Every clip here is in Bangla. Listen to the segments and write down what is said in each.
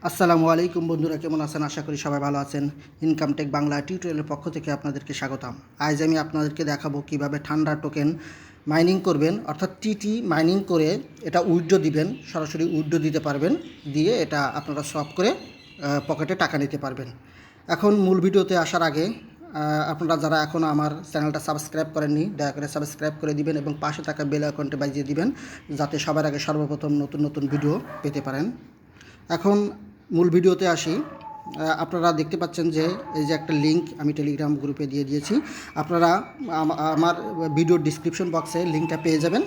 আসসালামু আলাইকুম বন্ধুরা, কেমন আছেন? আশা করি সবাই ভালো আছেন। ইনকাম টেক বাংলা টিউটোরিয়ালের পক্ষ থেকে আপনাদেরকে স্বাগতম। আজ আমি আপনাদেরকে দেখাবো কিভাবে থান্ডার টোকেন মাইনিং করবেন, অর্থাৎ টিটি মাইনিং করে এটা উইথড্র দিবেন। সরাসরি উইথড্র দিতে পারবেন, দিয়ে এটা আপনারা সব করে পকেটে টাকা নিতে পারবেন। এখন মূল ভিডিওতে আসার আগে আপনারা যারা এখনও আমার চ্যানেলটা সাবস্ক্রাইব করেননি, দয়া করে সাবস্ক্রাইব করে দিবেন এবং পাশে থাকা বেল আইকনটি বাজিয়ে দিবেন, যাতে সবার আগে সর্বপ্রথম নতুন নতুন ভিডিও পেতে পারেন। এখন মূল ভিডিওতে আসি। আপনারা দেখতে পাচ্ছেন যে এই যে একটা লিঙ্ক আমি টেলিগ্রাম গ্রুপে দিয়ে দিয়েছি। আপনারা আমার ভিডিওর ডিসক্রিপশন বক্সে লিঙ্কটা পেয়ে যাবেন,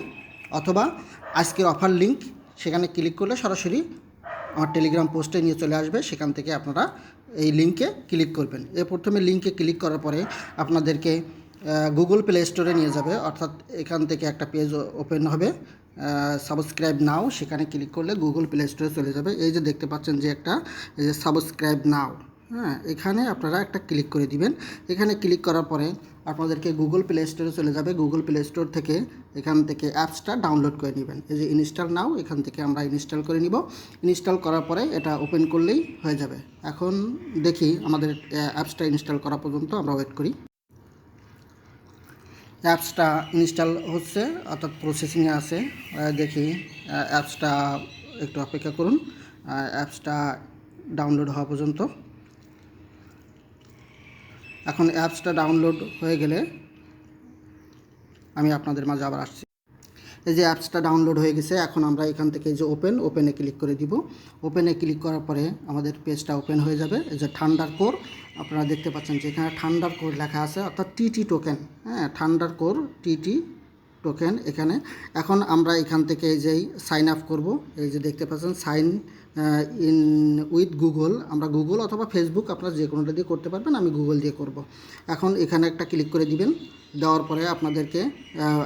অথবা আজকের অফার লিঙ্ক, সেখানে ক্লিক করলে সরাসরি আমার টেলিগ্রাম পোস্টে নিয়ে চলে আসবে। সেখান থেকে আপনারা এই লিঙ্কে ক্লিক করবেন। প্রথমে লিঙ্কে ক্লিক করার পরে আপনাদেরকে গুগল প্লে স্টোরে নিয়ে যাবে, অর্থাৎ এখান থেকে একটা পেজ ওপেন হবে, সাবস্ক্রাইব নাও, সেখানে ক্লিক করলে গুগল প্লে স্টোরে চলে যাবে। এই যে দেখতে পাচ্ছেন যে একটা এই যে সাবস্ক্রাইব নাও, এখানে আপনারা একটা ক্লিক করে দিবেন। এখানে ক্লিক করার পরে আপনাদেরকে গুগল প্লে স্টোরে চলে যাবে। গুগল প্লে স্টোর থেকে এখান থেকে অ্যাপসটা ডাউনলোড করে নেবেন। এই যে ইনস্টল নাও, এখান থেকে আমরা ইনস্টল করে নিব। ইনস্টল করার পরে এটা ওপেন করলেই হয়ে যাবে। এখন দেখি আমাদের অ্যাপসটা ইনস্টল করা পর্যন্ত আমরা ওয়েট করি। অ্যাপসটা ইনস্টল হচ্ছে, অর্থাৎ প্রসেসিংয়ে আছে। দেখি অ্যাপসটা একটু অপেক্ষা করুন, অ্যাপসটা ডাউনলোড হওয়া পর্যন্ত। এখন অ্যাপসটা ডাউনলোড হয়ে গেলে আমি আপনাদের মাঝে আবার আসছি। এই যে অ্যাপসটা ডাউনলোড হয়ে গেছে। এখন আমরা এখান থেকে এই যে ওপেনে ক্লিক করে দিব। ওপেনে ক্লিক করার পরে আমাদের পেজটা ওপেন হয়ে যাবে। এই যে থান্ডার কোর আপনারা দেখতে পাচ্ছেন যে এখানে থান্ডার কোর লেখা আছে, অর্থাৎ TT token. Thunder core TT token এখানে। এখন আমরা এখান থেকে এই যে সাইন আপ করব। এই যে দেখতে পাচ্ছেন সাইন ইন উইথ গুগল, আমরা গুগল অথবা ফেসবুক আপনারা যে কোনোটা দিয়ে করতে পারবেন, আমি গুগল দিয়ে করব। এখন এখানে একটা ক্লিক করে দিবেন। দেওয়ার পরে আপনাদেরকে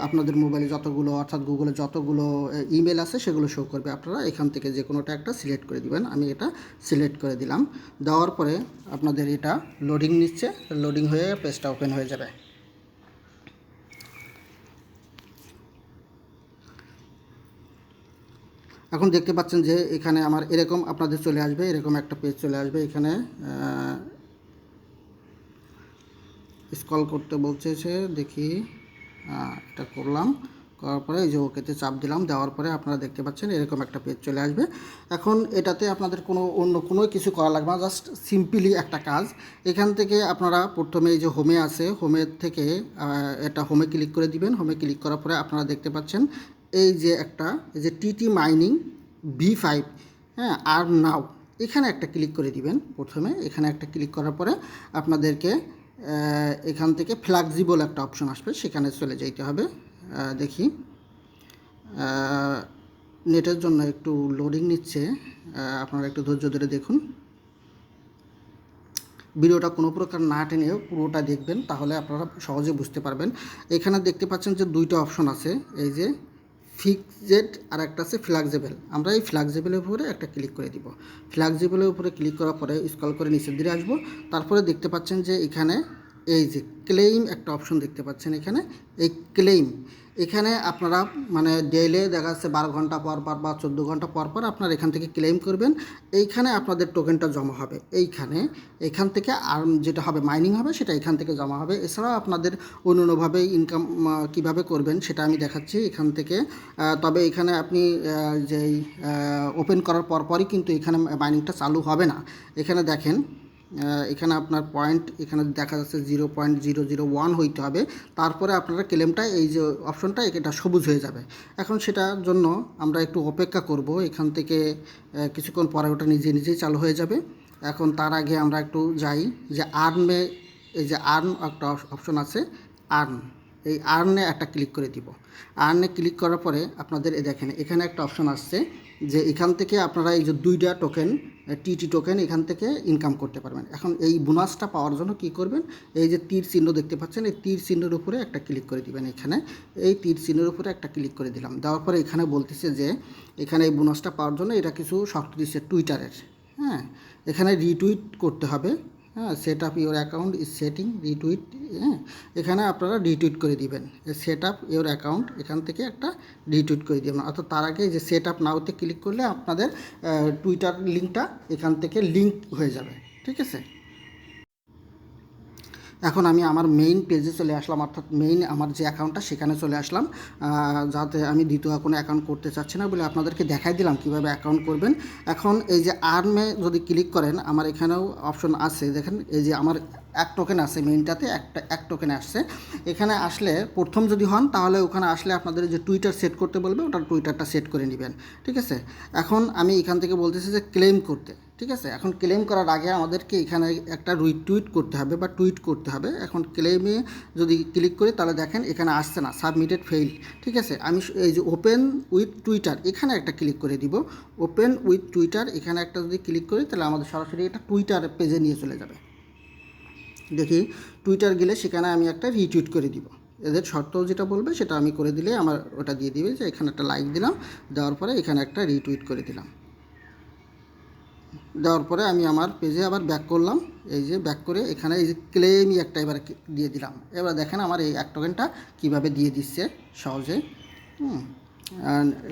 আপনাদের মোবাইলে যতগুলো, অর্থাৎ গুগলে যতগুলো ইমেল আছে সেগুলো শো করবে। আপনারা এখান থেকে যে কোনোটা একটা সিলেক্ট করে দিবেন। আমি এটা সিলেক্ট করে দিলাম। দেওয়ার পরে আপনাদের এটা লোডিং নিচ্ছে, লোডিং হয়ে পেজটা ওপেন হয়ে যাবে। এখন দেখতে পাচ্ছেন যে এখানে আমার এরকম আপনাদের চলে আসবে, এরকম একটা পেজ চলে আসবে। এখানে স্ক্রল করতে বলছে সে, দেখি এটা করলাম। করার পরে এই যে ওকেতে চাপ দিলাম। দেওয়ার পরে আপনারা দেখতে পাচ্ছেন এরকম একটা পেজ চলে আসবে। এখন এটাতে আপনাদের অন্য কোনো কিছু করা লাগবে না, জাস্ট সিম্পলি একটা কাজ। এখান থেকে আপনারা প্রথমে এই যে হোমে আছে, হোমের থেকে এটা হোমে ক্লিক করে দিবেন। হোমে ক্লিক করার পরে আপনারা দেখতে পাচ্ছেন এই যে একটা এই যে টিটি মাইনিং V5, আর নাও, এখানে একটা ক্লিক করে দিবেন। প্রথমে এখানে একটা ক্লিক করার পরে আপনাদেরকে এখান থেকে ফ্লেক্সিবল একটা অপশন আসবে, সেখানে চলে যেতে হবে। দেখি নেটের জন্য একটু লোডিং নিচ্ছে, আপনারা একটু ধৈর্য ধরে দেখুন। ভিডিওটা কোনো প্রকার না টেনেও পুরোটা দেখবেন, তাহলে আপনারা সহজে বুঝতে পারবেন। এখানে দেখতে পাচ্ছেন যে দুইটা অপশন আছে, এই যে ফিক্সড আর একটা আছে ফ্লেক্সিবল। আমরা এই ফ্লেক্সিবলের উপরে একটা ক্লিক করে দিব। ফ্লেক্সিবলের উপরে ক্লিক করার পরে স্ক্রল করে নিচের দিকে আসবো। তারপরে দেখতে পাচ্ছেন যে এখানে এই যে ক্লেইম একটা অপশন দেখতে পাচ্ছেন। এখানে এই ক্লেইম, এখানে আপনারা মানে ডেইলি দেখা যাচ্ছে 12 ঘন্টা পর পর বা 14 ঘন্টা পর পর আপনারা এখান থেকে ক্লেইম করবেন। এইখানে আপনাদের টোকেনটা জমা হবে। এখান থেকে আর যেটা হবে মাইনিং হবে সেটা এখান থেকে জমা হবে। এছাড়াও আপনাদের অন্যান্যভাবে ইনকাম কিভাবে করবেন সেটা আমি দেখাচ্ছি এখান থেকে। তবে এখানে আপনি যেই ওপেন করার পরপরই কিন্তু এখানে মাইনিংটা চালু হবে না। এখানে দেখেন, এখানে আপনার পয়েন্ট এখানে দেখা যাচ্ছে 0.001 হইতে হবে। তারপরে আপনারা ক্লেমটা এই যে অপশনটা এটা সবুজ হয়ে যাবে। এখন সেটার জন্য আমরা একটু অপেক্ষা করব। এখান থেকে কিছুক্ষণ পরে ওটা নিজেই চালু হয়ে যাবে। এখন তার আগে আমরা একটু যাই যে আর্নে, এই যে আর্ন একটা অপশন আছে, আর্ন, এই আর্নে একটা ক্লিক করে দিব। আর্নে ক্লিক করার পরে আপনাদের দেখেন এখানে একটা অপশন আসছে যে এখান থেকে আপনারা এই যে 2টা টোকেন টিটি টোকেন এখান থেকে ইনকাম করতে পারবেন। এখন এই বোনাসটা পাওয়ার জন্য কি করবেন, এই যে তীর চিহ্ন দেখতে পাচ্ছেন, এই তীর চিহ্নের উপরে একটা ক্লিক করে দিবেন। এখানে এই তীর চিহ্নের উপরে একটা ক্লিক করে দিলাম। দেওয়ার পরে এখানে বলতেছে যে এখানে এই বোনাসটা পাওয়ার জন্য এটা কিছু শর্ত দিচ্ছে টুইটারের। এখানে রিটুইট করতে হবে। হ্যাঁ, set up your account is setting retweet. হ্যাঁ, এখানে আপনারা রিটুইট করে দিবেন, সেট আপ ইউর অ্যাকাউন্ট এখান থেকে একটা রিটুইট করে দিবেন। অর্থাৎ তার আগে যে সেট আপ নাওতে ক্লিক করলে আপনাদের টুইটার লিঙ্কটা এখান থেকে লিঙ্ক হয়ে যাবে। ঠিক আছে, এখন আমি আমার মেইন পেজে চলে আসলাম, অর্থাৎ মেইন আমার যে অ্যাকাউন্টটা সেখানে চলে আসলাম। যাতে আমি দ্বিতীয় কোনো অ্যাকাউন্ট করতে চাচ্ছি না বলে আপনাদেরকে দেখাই দিলাম কীভাবে অ্যাকাউন্ট করবেন। এখন এই যে আর্মে যদি ক্লিক করেন, আমার এখানেও অপশন আছে, দেখেন এই যে আমার এক টোকেন আছে, মেইনটাতে এক টোকেন আসছে। এখানে আসলে প্রথম যদি হন তাহলে ওখানে আসলে আপনাদের যে টুইটার সেট করতে বলবে, ওটার টুইটারটা সেট করে নেবেন। ঠিক আছে, এখন আমি এখান থেকে বলতেছি যে ক্লেম করতে। ঠিক আছে, এখন ক্লেম করার আগে আমাদেরকে এখানে একটা রিটুইট করতে হবে বা টুইট করতে হবে। এখন ক্লেমে যদি ক্লিক করি তাহলে দেখেন এখানে আসছে না, সাবমিটেড ফেইল। ঠিক আছে, আমি এই যে ওপেন উইথ টুইটার এখানে একটা ক্লিক করে দিব। ওপেন উইথ টুইটার এখানে একটা যদি ক্লিক করি তাহলে আমাদের সরাসরি এটা টুইটার পেজে নিয়ে চলে যাবে। দেখি টুইটার গেলে সেখানে আমি একটা রিটুইট করে দিব। এদের শর্ত যেটা বলবে সেটা আমি করে দিলে আমার ওটা দিয়ে দিবে যে এখানে একটা লাইক দিলাম, দেওয়ার পরে এখানে একটা রিটুইট করে দিলাম। দেওয়ার পরে আমি আমার পেজে আবার ব্যাক করলাম। এই যে ব্যাক করে এখানে এই যে ক্লেমই একটা এবার দিয়ে দিলাম। এবার দেখেন আমার এই এক টোকেনটা কীভাবে দিয়ে দিচ্ছে সহজে।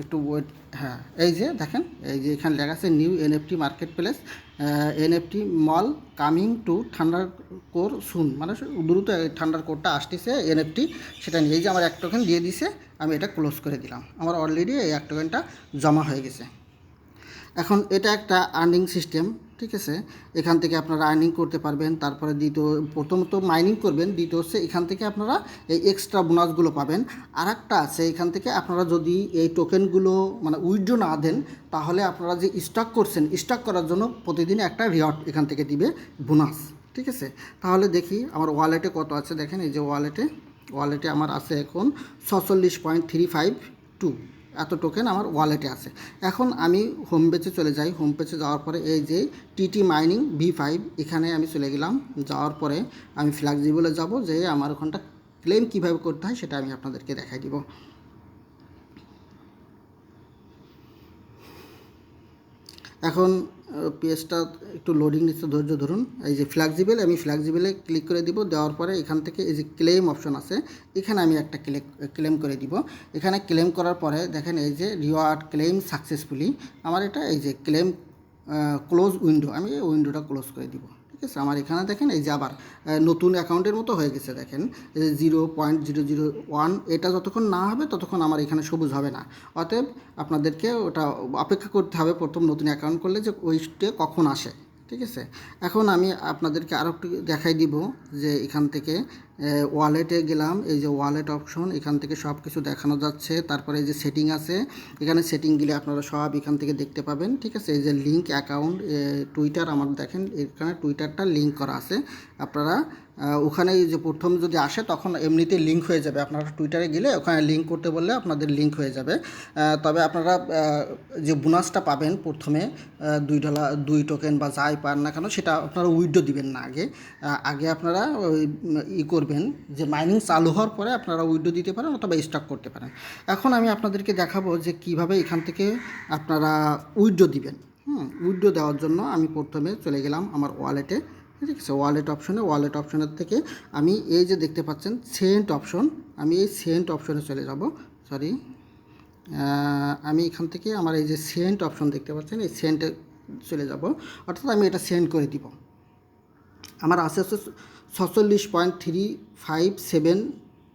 একটু ওয়েট, হ্যাঁ এই যে দেখেন এই যে এখানে লেখা আছে new NFT market place, NFT mall coming to thunder core soon, মানে দ্রুত থান্ডার কোরটা আসতেছে এনএফটি, সেটা নিয়ে এই যে আমার এক টোকেন দিয়ে দিছে, আমি এটা ক্লোজ করে দিলাম। আমার অলরেডি এই এক টোকেনটা জমা হয়ে গেছে। এখন এটা একটা আর্নিং সিস্টেম। ঠিক আছে, এখান থেকে আপনারা আর্নিং করতে পারবেন। তারপরে প্রথমত মাইনিং করবেন, দ্বিতীয় হচ্ছে এখান থেকে আপনারা এই এক্সট্রা বোনাসগুলো পাবেন। আর একটা আছে, এখান থেকে আপনারা যদি এই টোকেনগুলো মানে উইথড্র না দেন তাহলে আপনারা যে স্টক করছেন, স্টক করার জন্য প্রতিদিন একটা রিওয়ার্ড এখান থেকে দিবে, বোনাস। ঠিক আছে, তাহলে দেখি আমার ওয়ালেটে কত আছে। দেখেন এই যে ওয়ালেটে আমার আছে এখন 46.352 এত টোকেন আমার ওয়ালেটে আছে। এখন আমি হোম পেজে চলে যাই। হোম পেজে যাওয়ার পরে এই যে টিটি মাইনিং V5 এখানে আমি চলে গেলাম। যাওয়ার পরে আমি ফ্লেক্সিবলে যাব, যে আমার ওখানটা ক্লেম কীভাবে করতে হয় সেটা আমি আপনাদেরকে দেখাই দিব। এখন পেজটা একটু লোডিং নিচ্ছে, ধৈর্য ধরুন। এই যে আমি ফ্লেক্সিবলে ক্লিক করে দিব। দেওয়ার পরে এখান থেকে এই যে ক্লেম অপশন আছে, এখানে আমি একটা ক্লেম করে দিব। এখানে ক্লেম করার পরে দেখেন এই যে রিওয়ার্ড ক্লেম সাকসেসফুলি, আমার এটা এই যে ক্লেম ক্লোজ উইন্ডো, আমি এই উইন্ডোটা ক্লোজ করে দিব। ঠিক আছে, আমার এখানে দেখেন এই যে আবার নতুন অ্যাকাউন্টের মতো হয়ে গেছে। দেখেন এই যে 0.001, এটা যতক্ষণ না হবে ততক্ষণ আমার এখানে সবুজ হবে না। অতএব আপনাদেরকে ওটা অপেক্ষা করতে হবে প্রথম নতুন অ্যাকাউন্ট করলে যে ওইটা কখন আসে। ঠিক আছে, এখন আমি আপনাদেরকে আরও একটু দেখাই দিব যে এখান থেকে ওয়ালেটে গেলাম। এই যে ওয়ালেট অপশন, এখান থেকে সব কিছু দেখানো যাচ্ছে। তারপরে এই যে সেটিং আছে, এখানে সেটিং গেলে আপনারা সব এখান থেকে দেখতে পাবেন। ঠিক আছে, এই যে লিঙ্ক অ্যাকাউন্ট টুইটার, আমার দেখেন এখানে টুইটারটা লিঙ্ক করা আছে। আপনারা ওখানে যে প্রথম যদি আসে তখন এমনিতে লিঙ্ক হয়ে যাবে। আপনারা টুইটারে গেলে ওখানে লিঙ্ক করতে বললে আপনাদের লিঙ্ক হয়ে যাবে। তবে আপনারা যে বোনাসটা পাবেন প্রথমে $2 2 টোকেন বা যাই পান না কেন সেটা আপনারা উইথড্র দিবেন না। আগে আপনারা ওই করবেন যে মাইনিং চালু হওয়ার পরে আপনারা উইথড্র দিতে পারেন অথবা স্টক করতে পারেন। এখন আমি আপনাদেরকে দেখাবো যে কিভাবে এখান থেকে আপনারা উইথড্র দিবেন। উইথড্র দেওয়ার জন্য আমি প্রথমে চলে গেলাম আমার ওয়ালেটে। ঠিক আছে, ওয়ালেট অপশনের থেকে আমি এই যে দেখতে পাচ্ছেন সেন্ট অপশন, আমি এই সেন্ট অপশনে চলে যাব। সরি, আমি এখান থেকে আমার এই যে সেন্ট অপশন দেখতে পাচ্ছেন, এই সেন্টে চলে যাব। অর্থাৎ আমি এটা সেন্ড করে দিব। আমার আছে 46.357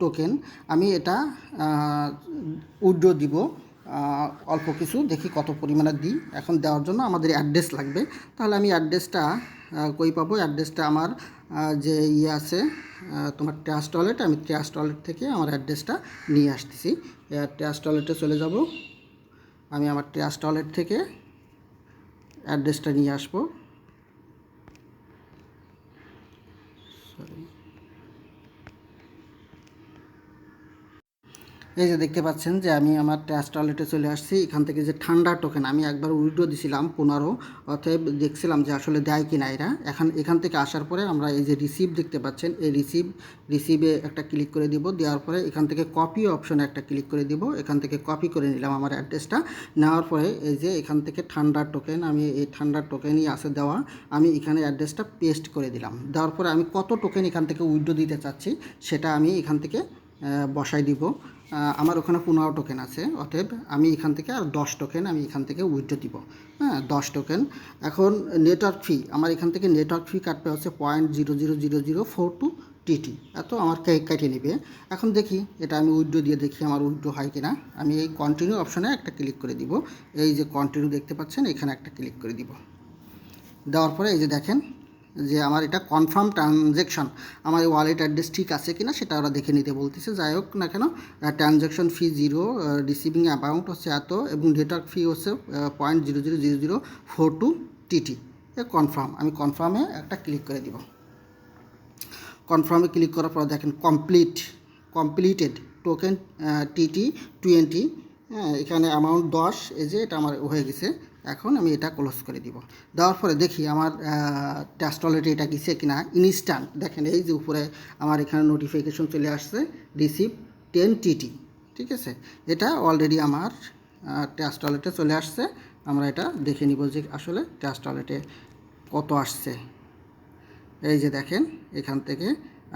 টোকেন। আমি এটা উইথড্র দিব অল্প কিছু, দেখি কত পরিমাণে দিই। এখন দেওয়ার জন্য আমাদের অ্যাড্রেস লাগবে। তাহলে আমি অ্যাড্রেসটা কই পাবো? অ্যাড্রেসটা আমার যে আছে তোমার ট্রাস্ট ওয়ালেট, আমি ট্রাস্ট ওয়ালেট থেকে আমার অ্যাড্রেসটা নিয়ে আসতেছি। ট্রাস্ট ওয়ালেটে চলে যাব। আমি আমার ট্রাস্ট ওয়ালেট থেকে অ্যাড্রেসটা নিয়ে আসবো। এই যে দেখতে পাচ্ছেন যে আমি আমার ট্রাস্ট ওয়ালেটে চলে আসছি। এখান থেকে যে থান্ডার টোকেন আমি একবার উইথড্র দিছিলাম 15, অতএব দেখছিলাম যে আসলে দেয় কি না এরা। এখান থেকে আসার পরে আমরা এই যে রিসিভ দেখতে পাচ্ছেন, এই রিসিভে একটা ক্লিক করে দিব। দেওয়ার পরে এখান থেকে কপি অপশনে একটা ক্লিক করে দিব। এখান থেকে কপি করে নিলাম আমার অ্যাড্রেসটা। নেওয়ার পরে এই যে এখান থেকে থান্ডার টোকেন, আমি এই থান্ডার টোকেনই আছে দেওয়া, আমি এখানে অ্যাড্রেসটা পেস্ট করে দিলাম। দেওয়ার পরে আমি কত টোকেন এখান থেকে উইথড্র দিতে চাচ্ছি সেটা আমি এখান থেকে বসাই দিব। আমার ওখানে 15 টোকেন আছে, অতএব আমি এখান থেকে আর 10 টোকেন আমি এখান থেকে উইথড্র দিব। হ্যাঁ, 10 টোকেন। এখন নেটওয়ার্ক ফি আমার এখান থেকে নেটওয়ার্ক ফি কাটবে হচ্ছে 0.000042 টিটি, এত আমার কেটে নেবে। এখন দেখি এটা আমি উইথড্র দিয়ে দেখি আমার উইথড্র হয় কিনা। আমি এই কন্টিনিউ অপশনে একটা ক্লিক করে দিব। এই যে কন্টিনিউ দেখতে পাচ্ছেন, এখানে একটা ক্লিক করে দিব। দেওয়ার পরে এই যে দেখেন যে আমার এটা কনফার্ম ট্রানজ্যাকশন, আমার এই ওয়ালেট অ্যাড্রেস ঠিক আছে কিনা সেটা ওরা দেখে নিতে বলতেছে। যাই হোক না কেন, ট্রানজ্যাকশন ফি 0, রিসিভিং অ্যামাউন্ট হচ্ছে এত, এবং নেটওয়ার্ক ফি হচ্ছে 0.000042 টিটি। কনফার্ম, আমি কনফার্মে একটা ক্লিক করে দিব। কনফার্মে ক্লিক করার পর দেখেন কমপ্লিটেড টোকেন টিটি 20। হ্যাঁ, এখানে অ্যামাউন্ট 10, এই যে এটা আমার হয়ে গেছে। এখন আমি এটা ক্লোজ করে দিব। দেওয়ার পরে দেখি আমার ট্রাস্ট ওয়ালেটে এটা গেছে কিনা। ইনস্ট্যান্ট দেখেন এই যে উপরে আমার এখানে নোটিফিকেশন চলে আসছে, রিসিভ 10 টিটি। ঠিক আছে, এটা অলরেডি আমার ট্রাস্ট ওয়ালেটে চলে আসছে। আমরা এটা দেখে নিব যে আসলে ট্রাস্ট ওয়ালেটে কত আসছে। এই যে দেখেন এখান থেকে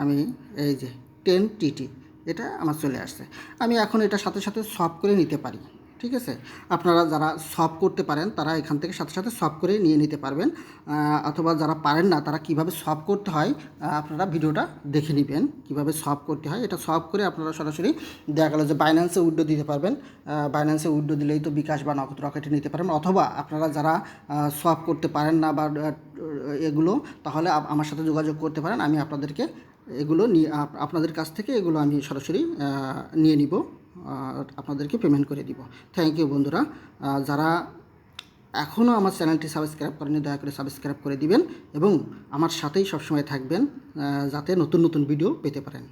আমি এই যে 10 টিটি এটা আমার চলে আসছে। আমি এখন এটা সাথে সাথে সলভ করে নিতে পারি। ঠিক আছে, আপনারা যারা সলভ করতে পারেন তারা এখান থেকে সাথে সাথে সলভ করে নিয়ে নিতে পারবেন, অথবা যারা পারেন না তারা কিভাবে সলভ করতে হয় আপনারা ভিডিওটা দেখে নেবেন কিভাবে সলভ করতে হয়। এটা সলভ করে আপনারা সরাসরি দেখা গেল যে বাইন্যান্সে উইথড্র দিতে পারবেন। বাইন্যান্সে উইথড্র দিলেই তো বিকাশ বা নগদ রকেটে নিতে পারবেন। অথবা আপনারা যারা সলভ করতে পারেন না বা এগুলো, তাহলে আমার সাথে যোগাযোগ করতে পারেন। আমি আপনাদেরকে এগুলো নিয়ে আপনাদের কাছ থেকে এগুলো আমি সরাসরি নিয়ে নিব, আপনাদেরকে পেমেন্ট করে দিব। থ্যাংক ইউ বন্ধুরা। যারা এখনও আমার চ্যানেলটি সাবস্ক্রাইব করেনি দয়া করে সাবস্ক্রাইব করে দিবেন এবং আমার সাথেই সবসময় থাকবেন, যাতে নতুন নতুন ভিডিও পেতে পারেন।